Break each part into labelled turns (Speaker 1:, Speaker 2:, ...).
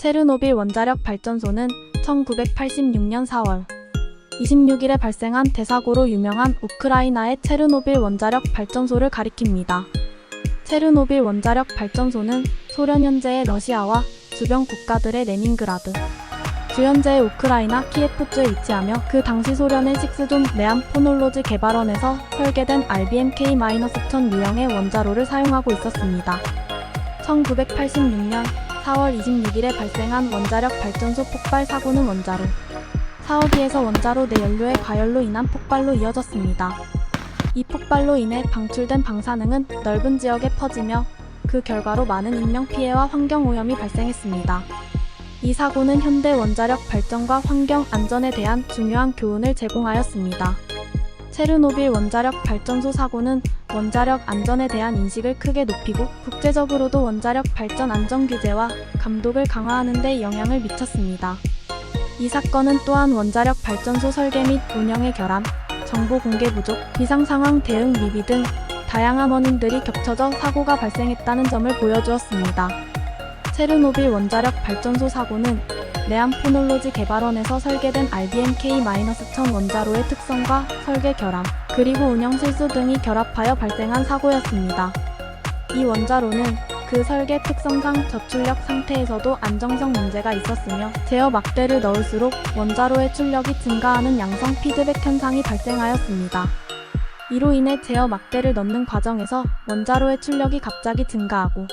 Speaker 1: 체르노빌 원자력 발전소는 1986년 4월 26일에 발생한 대사고로 유명한 우크라이나의 체르노빌 원자력 발전소를 가리킵니다. 체르노빌 원자력 발전소는 소련 현재의 러시아와 주변 국가들의 레닌그라드, 주 현재의 우크라이나 키예프주에 위치하며 그 당시 소련의 식스돈 네암포놀로즈 개발원에서 설계된 RBMK-1000 유형의 원자로를 사용하고 있었습니다. 1986년 4월 26일에 발생한 원자력 발전소 폭발 사고는 원자로 사호기에서 원자로 내 연료의 과열로 인한 폭발로 이어졌습니다. 이 폭발로 인해 방출된 방사능은 넓은 지역에 퍼지며 그 결과로 많은 인명피해와 환경오염이 발생했습니다. 이 사고는 현대 원자력 발전과 환경 안전에 대한 중요한 교훈을 제공하였습니다. 체르노빌 원자력 발전소 사고는 원자력 안전에 대한 인식을 크게 높이고 국제적으로도 원자력 발전 안전 규제와 감독을 강화하는 데 영향을 미쳤습니다. 이 사건은 또한 원자력 발전소 설계 및 운영의 결함, 정보 공개 부족, 비상상황 대응 미비 등 다양한 원인들이 겹쳐져 사고가 발생했다는 점을 보여주었습니다. 체르노빌 원자력 발전소 사고는 네암포놀로즈 개발원에서 설계된 RBMK-1000 원자로의 특성과 설계 결함, 그리고 운영 실수 등이 결합하여 발생한 사고였습니다. 이 원자로는 그 설계 특성상 저출력 상태에서도 안정성 문제가 있었으며 제어 막대를 넣을수록 원자로의 출력이 증가하는 양성 피드백 현상이 발생하였습니다. 이로 인해 제어 막대를 넣는 과정에서 원자로의 출력이 갑자기 증가하고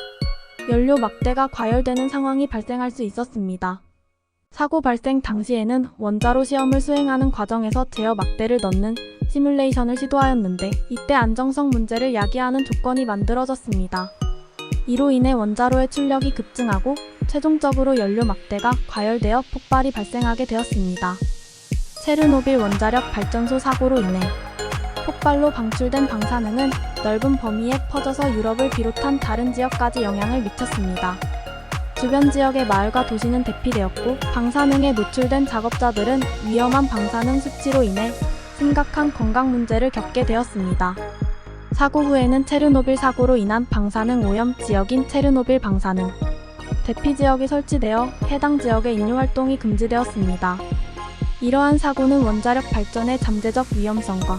Speaker 1: 연료 막대가 과열되는 상황이 발생할 수 있었습니다. 사고 발생 당시에는 원자로 시험을 수행하는 과정에서 제어 막대를 넣는 시뮬레이션을 시도하였는데 이때 안정성 문제를 야기하는 조건이 만들어졌습니다. 이로 인해 원자로의 출력이 급증하고 최종적으로 연료 막대가 과열되어 폭발이 발생하게 되었습니다. 체르노빌 원자력 발전소 사고로 인해 폭발로 방출된 방사능은 넓은 범위에 퍼져서 유럽을 비롯한 다른 지역까지 영향을 미쳤습니다. 주변 지역의 마을과 도시는 대피되었고 방사능에 노출된 작업자들은 위험한 방사능 수치로 인해 심각한 건강 문제를 겪게 되었습니다. 사고 후에는 체르노빌 사고로 인한 방사능 오염 지역인 체르노빌 방사능 대피 지역이 설치되어 해당 지역의 인류 활동이 금지되었습니다. 이러한 사고는 원자력 발전의 잠재적 위험성과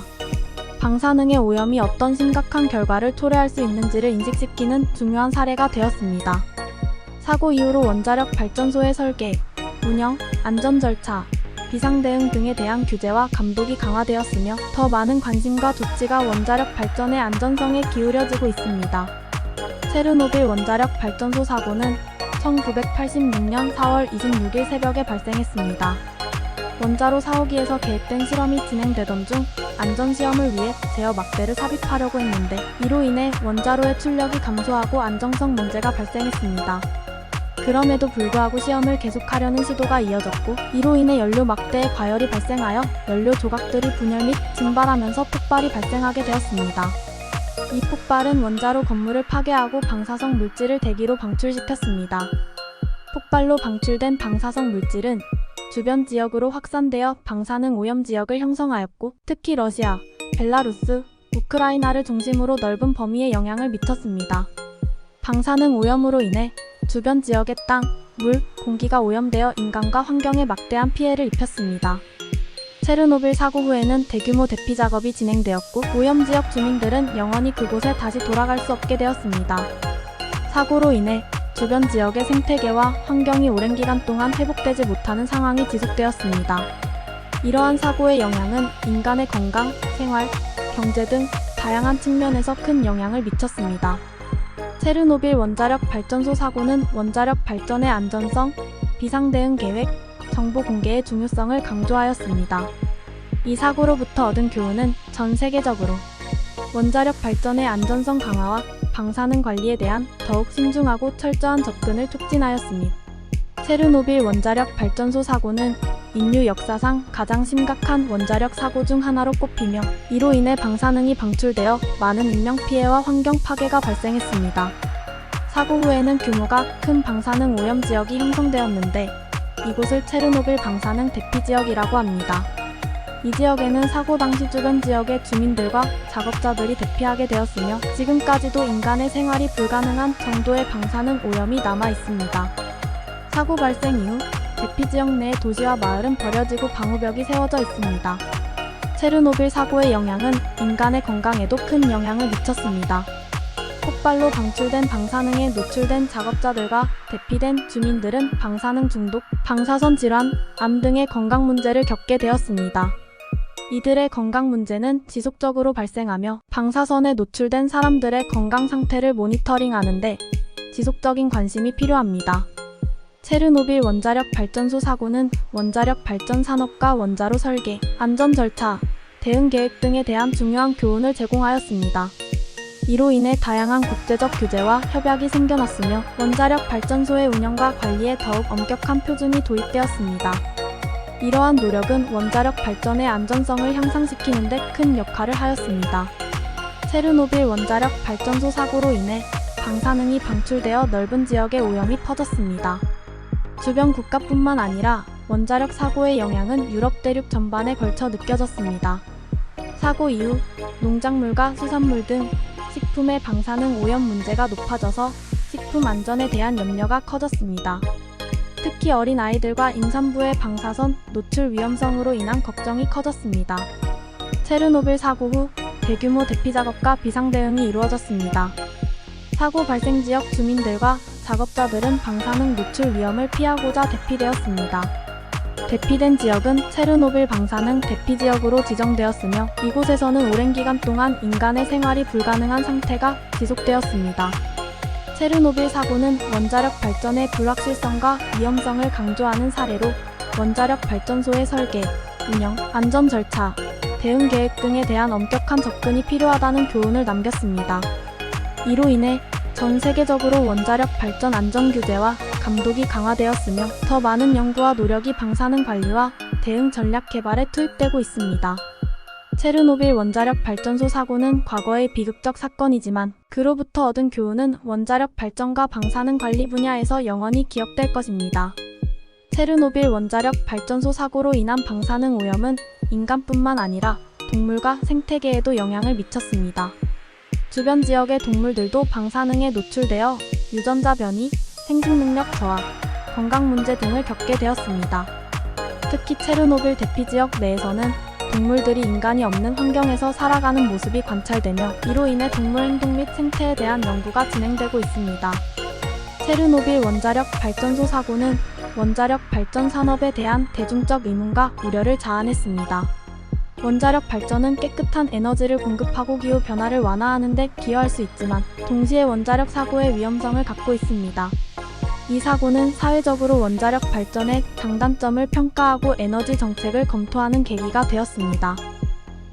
Speaker 1: 방사능의 오염이 어떤 심각한 결과를 초래할 수 있는지를 인식시키는 중요한 사례가 되었습니다. 사고 이후로 원자력 발전소의 설계, 운영, 안전 절차, 비상대응 등에 대한 규제와 감독이 강화되었으며 더 많은 관심과 조치가 원자력 원발전의 안전성에 기울여지고 있습니다. 체르노빌 원자력 발전소 사고는 1986년 4월 26일 새벽에 발생했습니다. 원자로 사호기에서 계획된 실험이 진행되던 중 안전시험을 위해 제어 막대를 삽입하려고 했는데 이로 인해 원자로의 출력이 감소하고 안정성 문제가 발생했습니다. 그럼에도 불구하고 시험을 계속하려는 시도가 이어졌고 이로 인해 연료 막대의 과열이 발생하여 연료 조각들이 분열 및 증발하면서 폭발이 발생하게 되었습니다. 이 폭발은 원자로 건물을 파괴하고 방사성 물질을 대기로 방출시켰습니다. 폭발로 방출된 방사성 물질은 주변 지역으로 확산되어 방사능 오염 지역을 형성하였고 특히 러시아, 벨라루스, 우크라이나를 중심으로 넓은 범위에 영향을 미쳤습니다. 방사능 오염으로 인해 주변 지역의 땅, 물, 공기가 오염되어 인간과 환경에 막대한 피해를 입혔습니다. 체르노빌 사고 후에는 대규모 대피 작업이 진행되었고 오염 지역 주민들은 영원히 그곳에 다시 돌아갈 수 없게 되었습니다. 사고로 인해 주변 지역의 생태계와 환경이 오랜 기간 동안 회복되지 못하는 상황이 지속되었습니다. 이러한 사고의 영향은 인간의 건강, 생활, 경제 등 다양한 측면에서 큰 영향을 미쳤습니다. 체르노빌 원자력 발전소 사고는 원자력 발전의 안전성, 비상대응 계획, 정보 공개의 중요성을 강조하였습니다. 이 사고로부터 얻은 교훈은 전 세계적으로 원자력 발전의 안전성 강화와 방사능 관리에 대한 더욱 신중하고 철저한 접근을 촉진하였습니다. 체르노빌 원자력 발전소 사고는 인류 역사상 가장 심각한 원자력 사고 중 하나로 꼽히며 이로 인해 방사능이 방출되어 많은 인명피해와 환경 파괴가 발생했습니다. 사고 후에는 규모가 큰 방사능 오염 지역이 형성되었는데 이곳을 체르노빌 방사능 대피 지역이라고 합니다. 이 지역에는 사고 당시 주변 지역의 주민들과 작업자들이 대피하게 되었으며 지금까지도 인간의 생활이 불가능한 정도의 방사능 오염이 남아 있습니다. 사고 발생 이후 대피 지역 내의 도시와 마을은 버려지고 방호벽이 세워져 있습니다. 체르노빌 사고의 영향은 인간의 건강에도 큰 영향을 미쳤습니다. 폭발로 방출된 방사능에 노출된 작업자들과 대피된 주민들은 방사능 중독, 방사선 질환, 암 등의 건강 문제를 겪게 되었습니다. 이들의 건강 문제는 지속적으로 발생하며 방사선에 노출된 사람들의 건강 상태를 모니터링하는데 지속적인 관심이 필요합니다. 체르노빌 원자력 발전소 사고는 원자력 발전 산업과 원자로 설계, 안전 절차, 대응 계획 등에 대한 중요한 교훈을 제공하였습니다. 이로 인해 다양한 국제적 규제와 협약이 생겨났으며 원자력 발전소의 운영과 관리에 더욱 엄격한 표준이 도입되었습니다. 이러한 노력은 원자력 발전의 안전성을 향상시키는 데 큰 역할을 하였습니다. 체르노빌 원자력 발전소 사고로 인해 방사능이 방출되어 넓은 지역에 오염이 퍼졌습니다. 주변 국가뿐만 아니라 원자력 사고의 영향은 유럽 대륙 전반에 걸쳐 느껴졌습니다. 사고 이후 농작물과 수산물 등 식품의 방사능 오염 문제가 높아져서 식품 안전에 대한 염려가 커졌습니다. 특히 어린 아이들과 임산부의 방사선 노출 위험성으로 인한 걱정이 커졌습니다. 체르노빌 사고 후 대규모 대피 작업과 비상 대응이 이루어졌습니다. 사고 발생 지역 주민들과 작업자들은 방사능 노출 위험을 피하고자 대피되었습니다. 대피된 지역은 체르노빌 방사능 대피 지역으로 지정되었으며 이곳에서는 오랜 기간 동안 인간의 생활이 불가능한 상태가 지속되었습니다. 체르노빌 사고는 원자력 발전의 불확실성과 위험성을 강조하는 사례로 원자력 발전소의 설계, 운영, 안전 절차, 대응 계획 등에 대한 엄격한 접근이 필요하다는 교훈을 남겼습니다. 이로 인해 전 세계적으로 원자력 발전 안전 규제와 감독이 강화되었으며 더 많은 연구와 노력이 방사능 관리와 대응 전략 개발에 투입되고 있습니다. 체르노빌 원자력 발전소 사고는 과거의 비극적 사건이지만 그로부터 얻은 교훈은 원자력 발전과 방사능 관리 분야에서 영원히 기억될 것입니다. 체르노빌 원자력 발전소 사고로 인한 방사능 오염은 인간뿐만 아니라 동물과 생태계에도 영향을 미쳤습니다. 주변 지역의 동물들도 방사능에 노출되어 유전자 변이, 생식 능력 저하, 건강 문제 등을 겪게 되었습니다. 특히 체르노빌 대피 지역 내에서는 동물들이 인간이 없는 환경에서 살아가는 모습이 관찰되며 이로 인해 동물 행동 및 생태에 대한 연구가 진행되고 있습니다. 체르노빌 원자력 발전소 사고는 원자력 발전 산업에 대한 대중적 의문과 우려를 자아냈습니다. 원자력 발전은 깨끗한 에너지를 공급하고 기후 변화를 완화하는 데 기여할 수 있지만 동시에 원자력 사고의 위험성을 갖고 있습니다. 이 사고는 사회적으로 원자력 발전의 장단점을 평가하고 에너지 정책을 검토하는 계기가 되었습니다.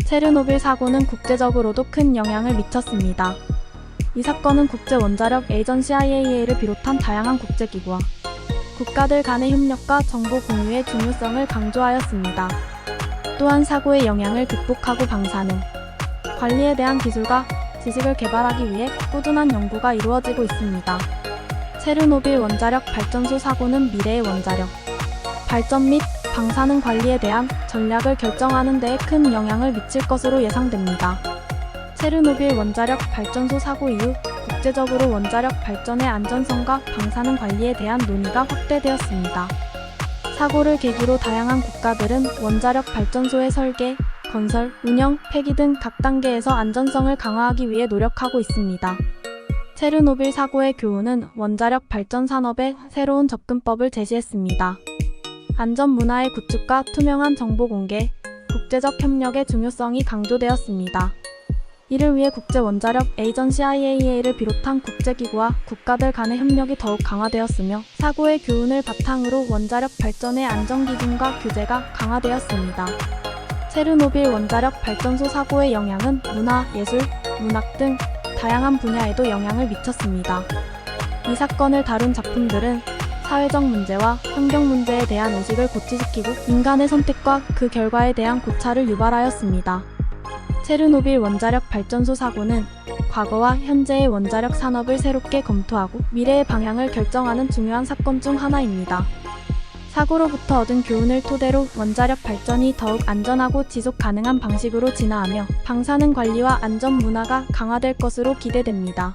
Speaker 1: 체르노빌 사고는 국제적으로도 큰 영향을 미쳤습니다. 이 사건은 국제원자력 에이전시 IAEA를 비롯한 다양한 국제기구와 국가들 간의 협력과 정보 공유의 중요성을 강조하였습니다. 또한 사고의 영향을 극복하고 방사능 관리에 대한 기술과 지식을 개발하기 위해 꾸준한 연구가 이루어지고 있습니다. 체르노빌 원자력 발전소 사고는 미래의 원자력 발전 및 방사능 관리에 대한 전략을 결정하는 데에 큰 영향을 미칠 것으로 예상됩니다. 체르노빌 원자력 발전소 사고 이후 국제적으로 원자력 발전의 안전성과 방사능 관리에 대한 논의가 확대되었습니다. 사고를 계기로 다양한 국가들은 원자력 발전소의 설계, 건설, 운영, 폐기 등 각 단계에서 안전성을 강화하기 위해 노력하고 있습니다. 체르노빌 사고의 교훈은 원자력 발전 산업에 새로운 접근법을 제시했습니다. 안전 문화의 구축과 투명한 정보 공개, 국제적 협력의 중요성이 강조되었습니다. 이를 위해 국제원자력 에이전시 IAEA를 비롯한 국제기구와 국가들 간의 협력이 더욱 강화되었으며 사고의 교훈을 바탕으로 원자력 발전의 안전기준과 규제가 강화되었습니다. 체르노빌 원자력 발전소 사고의 영향은 문화, 예술, 문학 등 다양한 분야에도 영향을 미쳤습니다. 이 사건을 다룬 작품들은 사회적 문제와 환경 문제에 대한 의식을 고취시키고 인간의 선택과 그 결과에 대한 고찰을 유발하였습니다. 체르노빌 원자력 발전소 사고는 과거와 현재의 원자력 산업을 새롭게 검토하고 미래의 방향을 결정하는 중요한 사건 중 하나입니다. 사고로부터 얻은 교훈을 토대로 원자력 발전이 더욱 안전하고 지속 가능한 방식으로 진화하며 방사능 관리와 안전 문화가 강화될 것으로 기대됩니다.